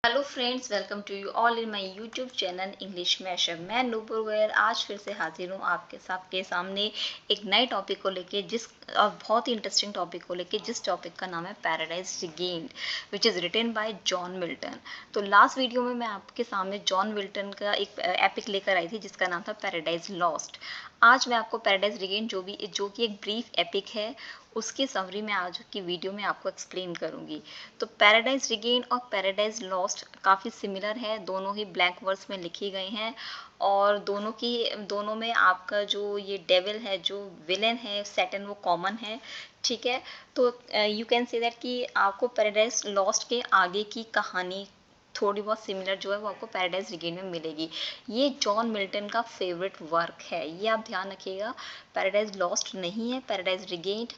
Hello friends, welcome to you all in my YouTube channel English mashup. मैं नूपुर गोयल आज फिर से हाजिर हूँ आपके सामने एक नए टॉपिक को लेके, जिस और बहुत ही इंटरेस्टिंग टॉपिक को लेके, जिस टॉपिक का नाम है Paradise Regained, which is written by John Milton. तो लास्ट वीडियो में मैं आपके सामने जॉन मिल्टन का एक एपिक लेकर आई थी जिसका नाम था पैराडाइज लॉस्ट। आज मैं आपको पैराडाइज रिगेन्ड जो कि एक ब्रीफ एपिक है, उसकी समरी में आज की वीडियो में आपको एक्सप्लेन करूंगी। तो पैराडाइज रिगेन और पैराडाइज लॉस्ट काफ़ी सिमिलर है, दोनों ही ब्लैंक वर्ड्स में लिखी गई हैं और दोनों में आपका जो ये डेविल है, जो विलेन है सैटन, वो कॉमन है। ठीक है, तो यू कैन से दैट कि आपको पैराडाइज लॉस्ट के आगे की कहानी थोड़ी बहुत सिमिलर जो है वो आपको पैराडाइज रिगेन में मिलेगी। ये जॉन मिल्टन का फेवरेट वर्क है, ये आप ध्यान रखिएगा। पैराडाइज लॉस्ट नहीं है, पैराडाइज रिगेन्ड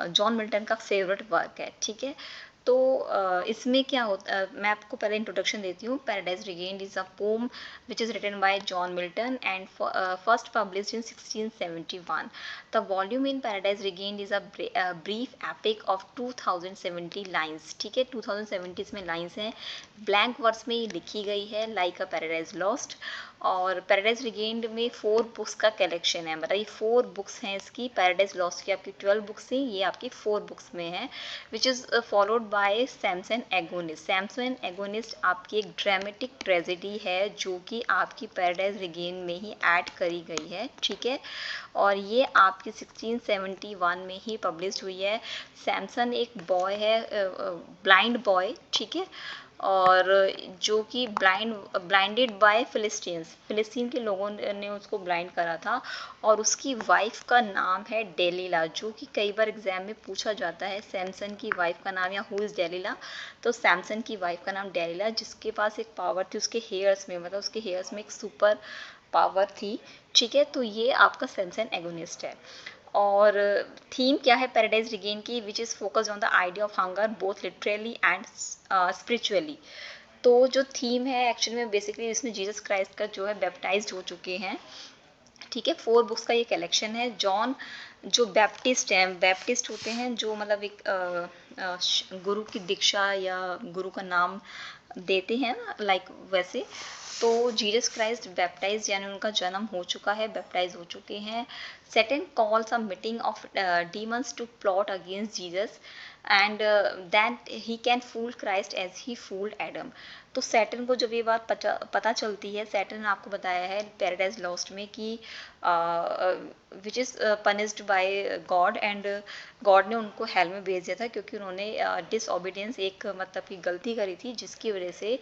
जॉन मिल्टन का फेवरेट वर्क है। ठीक है, तो इसमें क्या होता है, मैं आपको पहले इंट्रोडक्शन देती हूँ। Paradise Regained is a poem which is written by John Milton and first published in 1671। The volume in Paradise Regained is a brief epic of 2070 lines. ठीक है, 2070 इसमें लाइन्स हैं, ब्लैंक वर्ड्स में ये लिखी गई है लाइक अ पैराडाइज लॉस्ट। और पैराडाइज रिगेन्ड में 4 बुक्स का कलेक्शन है, मतलब ये 4 बुक्स हैं इसकी। पैराडाइज लॉस्ट की आपकी 12 बुक्स थी, ये आपकी 4 बुक्स में है, which is followed by Samson agonist. Samson agonist आपकी एक ड्रामेटिक ट्रेजेडी है जो कि आपकी पैराडाइज रिगेन में ही ऐड करी गई है। ठीक है, और ये आपकी 1671 में ही पब्लिश हुई है। सैमसन एक बॉय है, ब्लाइंड बॉय। ठीक है, और जो कि ब्लाइंडेड बाय फिलिस्तीन के लोगों ने उसको ब्लाइंड करा था। और उसकी वाइफ का नाम है डेलीला, जो कि कई बार एग्जाम में पूछा जाता है, सैमसन की वाइफ का नाम या हु इज़ डेलीला। तो सैमसन की वाइफ का नाम डेलीला, जिसके पास एक पावर थी उसके हेयर्स में, मतलब उसके हेयर्स में एक सुपर पावर थी। ठीक है, तो ये आपका सैमसन एगोनिस्ट है। और थीम क्या है पैराडाइज रिगेन की, which is focused on the idea of hunger both literally and spiritually. तो जो थीम है एक्चुअली में बेसिकली इसमें जीसस क्राइस्ट का जो है बैप्टाइज्ड हो चुके हैं। ठीक है, 4 बुक्स का ये कलेक्शन है। जॉन जो बैप्टिस्ट हैं, बैप्टिस्ट होते हैं जो मतलब एक गुरु की दीक्षा या गुरु का नाम देते हैं ना, लाइक वैसे। तो जीसस क्राइस्ट बैप्टाइज यानी उनका जन्म हो चुका है, बैप्टाइज हो चुके हैं। Satan calls a meeting of demons to plot against Jesus and that he can fool Christ as he fooled Adam. तो सैटन को जब ये बात पता चलती है, सैटन ने आपको बताया है पैराडाइज लॉस्ट में कि which is punished bye God, and God ने उनको हेल में भेज दिया था क्योंकि उन्होंने डिसओबीडियंस, एक मतलब की गलती करी थी, जिसकी वजह से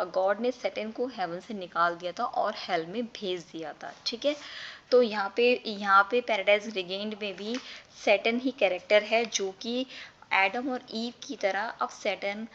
गॉड ने सैटन को हेवन से निकाल दिया था और हेल में भेज दिया था। ठीक है, तो यहाँ पे पैराडाइज रिगेन्ड में भी सैटन ही कैरेक्टर है, जो कि एडम और ईव की तरह अब सैटन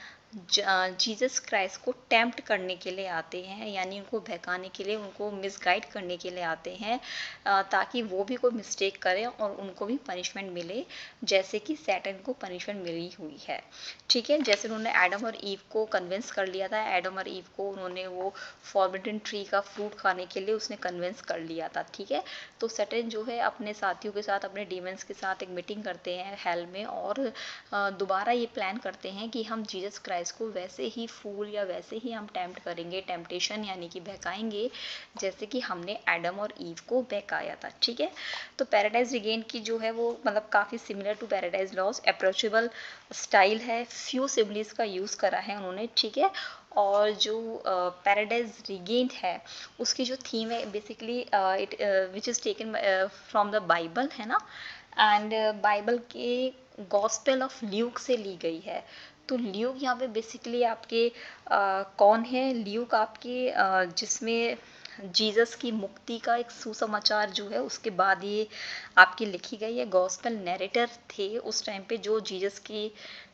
जीसस क्राइस्ट को टेम्प्ट करने के लिए आते हैं, यानी उनको बहकाने के लिए, उनको मिसगाइड करने के लिए आते हैं, ताकि वो भी कोई मिस्टेक करें और उनको भी पनिशमेंट मिले, जैसे कि सैटन को पनिशमेंट मिली हुई है। ठीक है, जैसे उन्होंने एडम और ईव को कन्विंस कर लिया था, एडम और ईव को उन्होंने वो फॉरबिडन ट्री का फ्रूट खाने के लिए उसने कन्विंस कर लिया था। ठीक है, तो सैटन जो है अपने साथियों के साथ, अपने डीमंस के साथ एक मीटिंग करते हैं हेल में, और दोबारा ये प्लान करते हैं कि हम जीसस क्राइस्ट को वैसे ही फूल या वैसे ही हम टेम्प्ट करेंगे, टेम्पटेशन यानी कि बहकाएंगे, जैसे कि हमने एडम और ईव को बहकाया था। ठीक है, तो पैराडाइज रिगेन की जो है वो मतलब काफ़ी similar to Paradise Lost, approachable style है, फ्यू सिबलीज का यूज़ करा है उन्होंने। ठीक है, और जो पैराडाइज रिगेन्ड है उसकी जो थीम है basically it which is taken from the Bible, है ना, एंड बाइबल के गॉस्पेल ऑफ ल्यूक से ली गई है। तो ल्यूक यहाँ पे बेसिकली आपके कौन है, ल्यूक आपके जिसमें जीसस की मुक्ति का एक सुसमाचार जो है उसके बाद ये आपकी लिखी गई है। गॉस्पेल नैरेटर थे उस टाइम पे जो जीसस की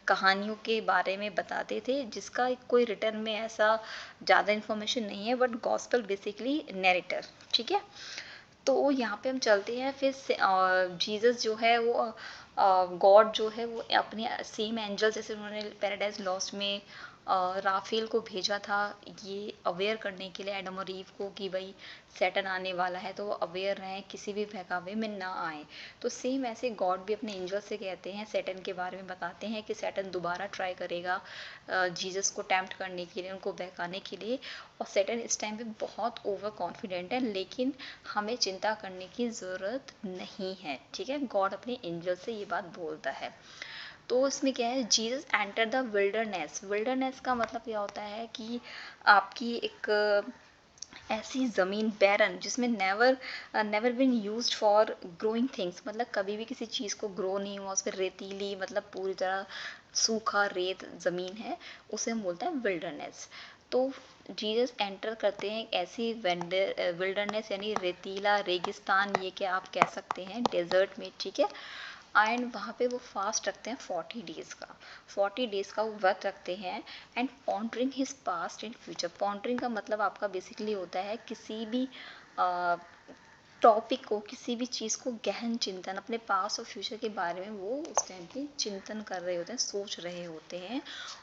कहानियों के बारे में बताते थे, जिसका कोई रिटर्न में ऐसा ज़्यादा इन्फॉर्मेशन नहीं है, बट गॉस्पेल बेसिकली नैरेटर। ठीक है, तो यहाँ पे हम चलते हैं फिर जीसस जो है वो गॉड जो है वो अपने सेम एंजल, जैसे उन्होंने पैराडाइज लॉस्ट में राफेल को भेजा था ये अवेयर करने के लिए एडम और ईव को कि भाई सैटर्न आने वाला है, तो वो अवेयर रहें, किसी भी बहकावे में ना आए। तो सेम ऐसे गॉड भी अपने एंजल से कहते हैं, सैटर्न के बारे में बताते हैं कि सैटर्न दोबारा ट्राई करेगा जीसस को टेम्प्ट करने के लिए, उनको बहकाने के लिए। और सैटर्न इस टाइम पे बहुत ओवर कॉन्फिडेंट है, लेकिन हमें चिंता करने की ज़रूरत नहीं है, ठीक है। गॉड अपने एंजल से ये बात बोलता है। तो इसमें क्या है, Jesus enter the wilderness. Wilderness का मतलब क्या होता है कि आपकी एक ऐसी ज़मीन बैरन जिसमें never been used for growing things, मतलब कभी भी किसी चीज़ को ग्रो नहीं हुआ, उस पर रेतीली, मतलब पूरी तरह सूखा रेत ज़मीन है, उसे हम बोलते हैं विल्डरनेस। तो जीसस एंटर करते हैं ऐसी विल्डरनेस, यानी रेतीला रेगिस्तान, ये क्या आप कह सकते हैं, डेजर्ट में, ठीक है। एंड वहाँ पे वो फास्ट रखते हैं 40 डेज़ का, 40 डेज़ का वो व्रत रखते हैं। And pondering his past and future. Pondering का मतलब आपका बेसिकली होता है किसी भी टॉपिक को, किसी भी चीज़ को गहन चिंतन, अपने पास्ट और फ्यूचर के बारे में वो उस टाइम पे चिंतन कर रहे होते हैं, सोच रहे होते हैं।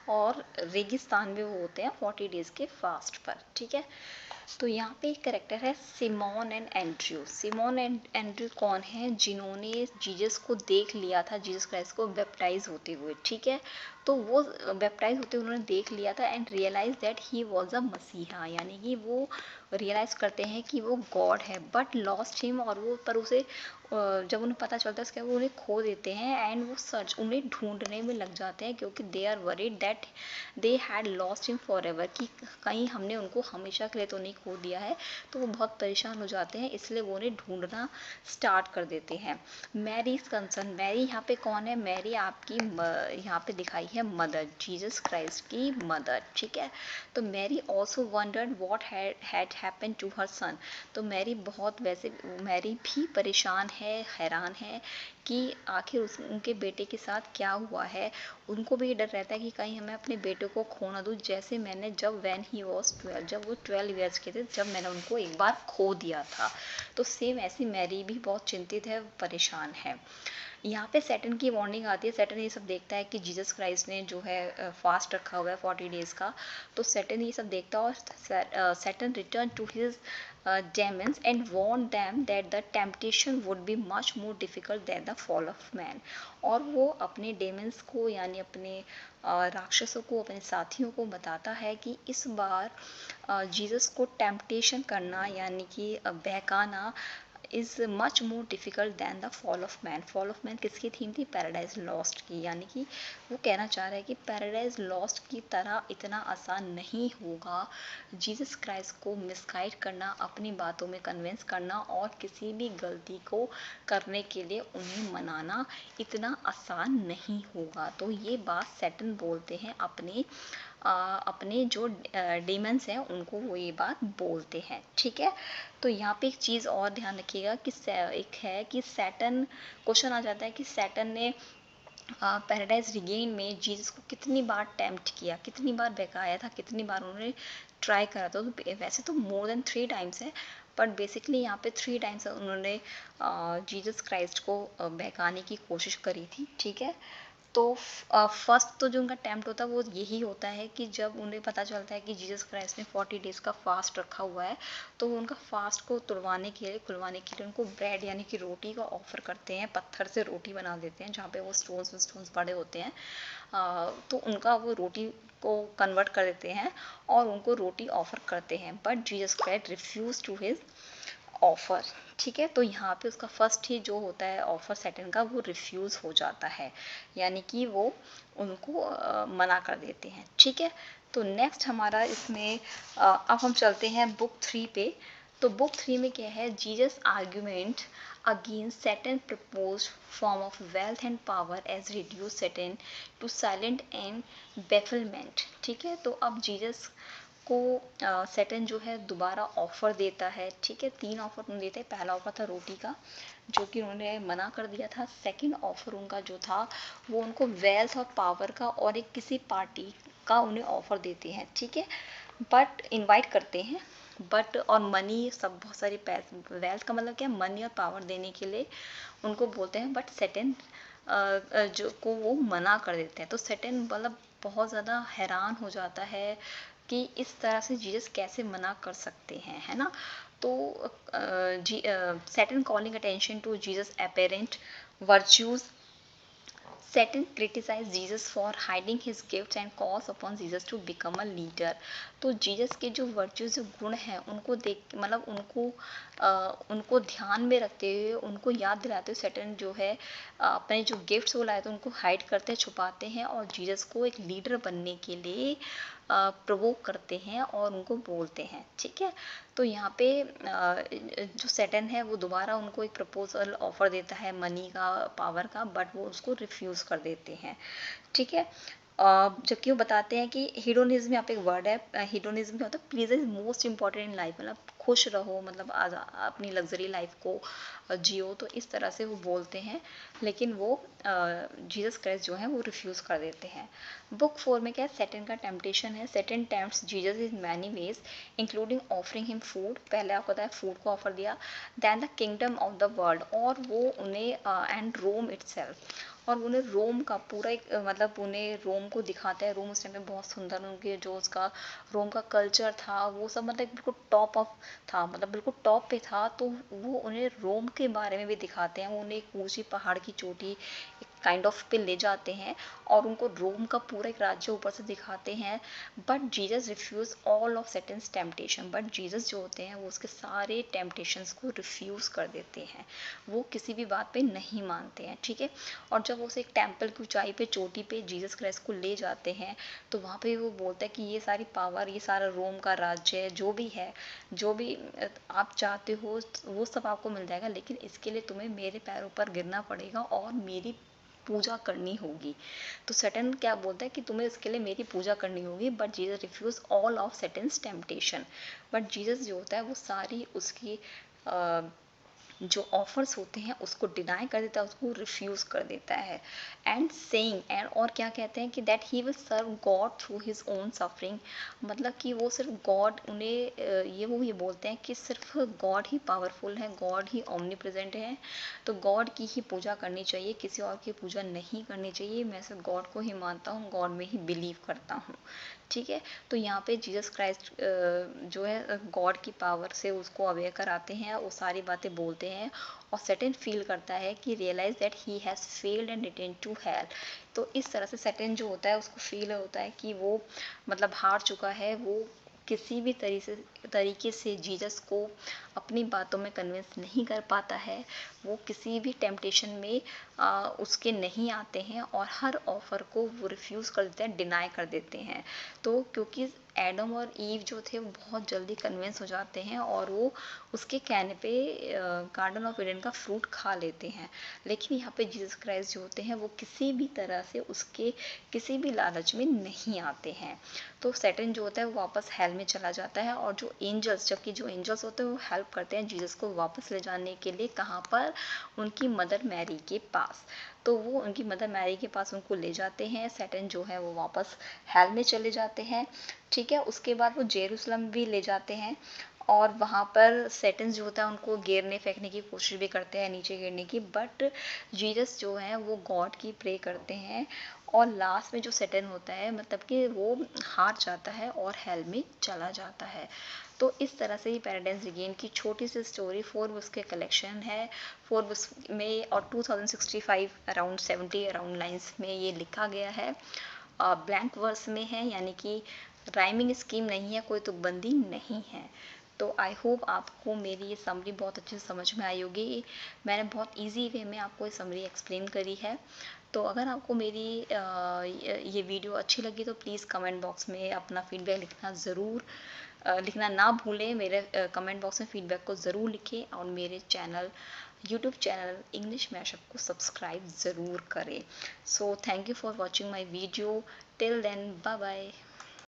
और रेगिस्तान में वो होते हैं 40 डेज़ के फास्ट पर, ठीक है। तो यहाँ पे एक करेक्टर है Simon and Andrew. Simon and Andrew कौन है, जिन्होंने जीसस को देख लिया था, जीसस क्राइस्ट को बैप्टाइज होते हुए, ठीक है। तो वो बैप्टाइज होते हुए उन्होंने देख लिया था and realise that he was a messiah, यानी कि वो रियलाइज़ करते हैं कि वो गॉड है, बट लॉस्ट हिम। और वो पर उसे जब उन्हें पता चलता है उसके वो उन्हें खो देते हैं। एंड वो सर्च, उन्हें ढूंढने में लग जाते हैं, क्योंकि they are worried that they had lost him for ever, कि कहीं हमने उनको हमेशा के लिए तो नहीं खो दिया है। तो वो बहुत परेशान हो जाते हैं, इसलिए वो उन्हें ढूंढना स्टार्ट कर देते हैं। Mary is concern. मैरी यहाँ पे कौन है, मैरी आपकी यहाँ पे दिखाई है मदर, जीसस क्राइस्ट की मदर, ठीक है। तो Mary also wondered what had happen to her son. तो मैरी बहुत, वैसे मैरी भी परेशान है, हैरान है कि आखिर उनके बेटे के साथ क्या हुआ है। उनको भी डर रहता है कि कहीं हमें अपने बेटे को खो ना दूँ, जैसे मैंने जब व्हेन ही वॉज 12, जब वो 12 ईयर्स के थे, जब मैंने उनको एक बार खो दिया था। तो सेम ऐसी मैरी भी बहुत चिंतित है, परेशान है। यहाँ पे सैटर्न की वार्निंग आती है। सैटर्न ये सब देखता है कि जीसस क्राइस्ट ने जो है फास्ट रखा हुआ है 40 डेज़ का। तो सैटर्न ये सब देखता है, और Satan return to his demons and warned them that the temptation would be much more difficult than the fall of man। और वो अपने डेमन्स को, यानी अपने राक्षसों को, अपने साथियों को बताता है कि इस बार जीसस को टेम्पटेशन करना, यानी कि बहकाना, is much more difficult than the fall of man. Fall of man किसकी थीम थी, पैराडाइज लॉस्ट की। यानी कि वो कहना चाह रहा है कि पैराडाइज लॉस्ट की तरह इतना आसान नहीं होगा जीसस क्राइस्ट को मिसगाइड करना, अपनी बातों में कन्विंस करना, और किसी भी गलती को करने के लिए उन्हें मनाना इतना आसान नहीं होगा। तो ये बात सैटर्न बोलते हैं अपने जो डीमंस हैं उनको, वो ये बात बोलते हैं, ठीक है। तो यहाँ पे एक चीज़ और ध्यान रखिएगा कि एक है कि सैटर्न, क्वेश्चन आ जाता है कि सैटर्न ने पैराडाइज रिगेन में जीसस को कितनी बार टेम्प्ट किया, कितनी बार बहकाया था, कितनी बार उन्होंने ट्राई करा था। तो वैसे तो मोर देन 3 टाइम्स है, बट बेसिकली यहाँ पे 3 टाइम्स उन्होंने जीसस क्राइस्ट को बहकाने की कोशिश करी थी, ठीक है। तो फर्स्ट तो जो उनका अटैम्प्ट होता है वो यही होता है कि जब उन्हें पता चलता है कि जीसस क्राइस्ट ने 40 डेज़ का फास्ट रखा हुआ है, तो वो उनका फास्ट को खुलवाने के लिए उनको ब्रेड, यानी कि रोटी का ऑफर करते हैं। पत्थर से रोटी बना देते हैं, जहाँ पे वो स्टोन्स पड़े होते हैं। तो उनका वो रोटी को कन्वर्ट कर देते हैं और उनको रोटी ऑफर करते हैं, but Jesus Christ refuse to his offer, ठीक है। तो यहाँ पे उसका फर्स्ट ही जो होता है ऑफ़र सैटर्न का, वो रिफ्यूज़ हो जाता है, यानी कि वो उनको मना कर देते हैं, ठीक है। तो नेक्स्ट हमारा इसमें अब हम चलते हैं बुक 3 पे। तो बुक 3 में क्या है, Jesus argument against Satan propose form of wealth and power as reduce Satan to silent and bafflement, ठीक है। तो अब जीसस को सैटर्न जो है दोबारा ऑफर देता है, ठीक है। 3 ऑफर उन्होंने देते हैं। पहला ऑफर था रोटी का, जो कि उन्होंने मना कर दिया था। सेकंड ऑफर उनका जो था वो उनको वेल्थ और पावर का और एक किसी पार्टी का उन्हें ऑफर देते हैं, ठीक है, बट इनवाइट करते हैं। बट और मनी, सब बहुत सारे पैसे, वेल्थ का मतलब क्या, मनी और पावर देने के लिए उनको बोलते हैं, बट सैटर्न जो को वो मना कर देते हैं। तो सैटर्न मतलब बहुत ज़्यादा हैरान हो जाता है कि इस तरह से जीसस कैसे मना कर सकते हैं, है ना। तो Satan calling attention to Jesus apparent virtues, Satan criticized Jesus for hiding his gifts and calls upon Jesus to become a leader. तो जीसस के जो वर्च्यूज जो गुण हैं उनको देख मतलब उनको ध्यान में रखते हुए उनको याद दिलाते हुए सैटन जो है अपने जो गिफ्ट्स वो लाए थे उनको हाइड करते हैं, छुपाते हैं और जीसस को एक लीडर बनने के लिए प्रवोक करते हैं और उनको बोलते हैं, ठीक है। तो यहाँ पे जो सैटन है वो दोबारा उनको एक प्रपोजल ऑफर देता है मनी का, पावर का, बट वो उसको रिफ्यूज़ कर देते हैं, ठीक है। जबकि वो बताते हैं कि हीडोनिज्म यहाँ पे एक वर्ड है, हीडोनिज्म क्या होता है, pleaser is most important in life, मतलब खुश रहो, मतलब अपनी लग्जरी लाइफ को जियो, तो इस तरह से वो बोलते हैं, लेकिन वो जीसस क्राइस्ट जो है वो रिफ्यूज़ कर देते हैं। बुक 4 में क्या है, सैटन का टेम्पटेशन है। Satan tempts Jesus in many ways including offering him food, पहले आपको पता है फूड को ऑफर दिया, then the kingdom of the world, और वो उन्हें एंड रोम इटसेल्फ, और उन्हें रोम का पूरा एक मतलब उन्हें रोम को दिखाता है। रोम उस टाइम में बहुत सुंदर, उनके जो उसका रोम का कल्चर था वो सब मतलब बिल्कुल टॉप ऑफ था, मतलब बिल्कुल टॉप पे था। तो वो उन्हें रोम के बारे में भी दिखाते हैं, वो उन्हें एक ऊंची पहाड़ की चोटी काइंड ऑफ पे ले जाते हैं और उनको रोम का पूरा एक राज्य ऊपर से दिखाते हैं। But Jesus refuse all of Satan's temptation, but Jesus जो होते हैं वो उसके सारे टेम्पटेशंस को रिफ्यूज कर देते हैं, वो किसी भी बात पे नहीं मानते हैं, ठीक है। और जब वो उसे एक टेम्पल की ऊंचाई पे, चोटी पे जीसस क्राइस्ट को ले जाते हैं तो वहाँ पे वो बोलता है कि ये सारी पावर, ये सारा रोम का राज्य है, जो भी है, जो भी आप चाहते हो वो सब आपको मिल जाएगा, लेकिन इसके लिए तुम्हें मेरे पैरों पर गिरना पड़ेगा और मेरी पूजा करनी होगी। तो सैटन क्या बोलता है कि तुम्हें इसके लिए मेरी पूजा करनी होगी, but Jesus refuse all of Satan's temptation, but Jesus जो होता है वो सारी उसकी जो ऑफर्स होते हैं उसको डिनाई कर देता है, उसको रिफ्यूज़ कर देता है। एंड सेइंग, एंड और क्या कहते हैं कि that he will serve God through his own suffering, मतलब कि वो सिर्फ गॉड, उन्हें ये बोलते हैं कि सिर्फ गॉड ही पावरफुल है, गॉड ही ओमनी प्रेजेंट है, तो गॉड की ही पूजा करनी चाहिए, किसी और की पूजा नहीं करनी चाहिए, मैं सिर्फ गॉड को ही मानता हूँ, गॉड में ही बिलीव करता हूँ, ठीक है। तो यहाँ पे जीसस क्राइस्ट जो है गॉड की पावर से उसको अवेयर कराते हैं, वो सारी बातें बोलते हैं और सैटन फील करता है कि realise that he has failed and return to hell. तो इस तरह से सैटन जो होता है उसको फील होता है कि वो मतलब हार चुका है, वो किसी भी तरीके से जीसस को अपनी बातों में कन्विंस नहीं कर पाता है, वो किसी भी टेम्पटेशन में उसके नहीं आते हैं और हर ऑफ़र को वो रिफ्यूज़ कर देते हैं, डिनाई कर देते हैं। तो क्योंकि एडम और ईव जो थे वो बहुत जल्दी कन्विंस हो जाते हैं और वो उसके कहने पे गार्डन ऑफ ईडन का फ्रूट खा लेते हैं, लेकिन यहाँ पे जीसस क्राइस्ट जो होते हैं वो किसी भी तरह से उसके किसी भी लालच में नहीं आते हैं। तो सैटन जो होता है वो वापस हेल में चला जाता है और जो एंजल्स, जबकि जो एंजल्स होते हैं वो हेल्प करते हैं जीसस को वापस ले जाने के लिए, कहाँ पर, उनकी मदर मैरी के पास। तो वो उनकी मदर मैरी के पास उनको ले जाते हैं, सैटन जो है वो वापस हेल में चले जाते हैं, ठीक है। उसके बाद वो जेरूसलम भी ले जाते हैं और वहाँ पर सैटन जो होता है उनको गिरने फेंकने की कोशिश भी करते हैं, नीचे गिरने की, बट जीसस जो है वो गॉड की प्रे करते हैं और लास्ट में जो सैटन होता है मतलब कि वो हार जाता है और हेल में चला जाता है। तो इस तरह से ही पैराडाइज रिगेन की छोटी सी स्टोरी 4 बुक्स के कलेक्शन है, 4 बुक्स में, और 2065 अराउंड 70 अराउंड लाइन्स में ये लिखा गया है, ब्लैंक वर्स में है, यानी कि राइमिंग स्कीम नहीं है, कोई तुकबंदी नहीं है। तो आई होप आपको मेरी ये समरी बहुत अच्छे से समझ में आई होगी, मैंने बहुत इजी वे में आपको ये समरी एक्सप्लेन करी है। तो अगर आपको मेरी ये वीडियो अच्छी लगी तो प्लीज़ कमेंट बॉक्स में अपना फीडबैक लिखना ज़रूर लिखना ना भूलें, मेरे कमेंट बॉक्स में फीडबैक को ज़रूर लिखें और मेरे यूट्यूब चैनल इंग्लिश मैशअप को सब्सक्राइब ज़रूर करें। So thank you for watching my video, till then bye bye.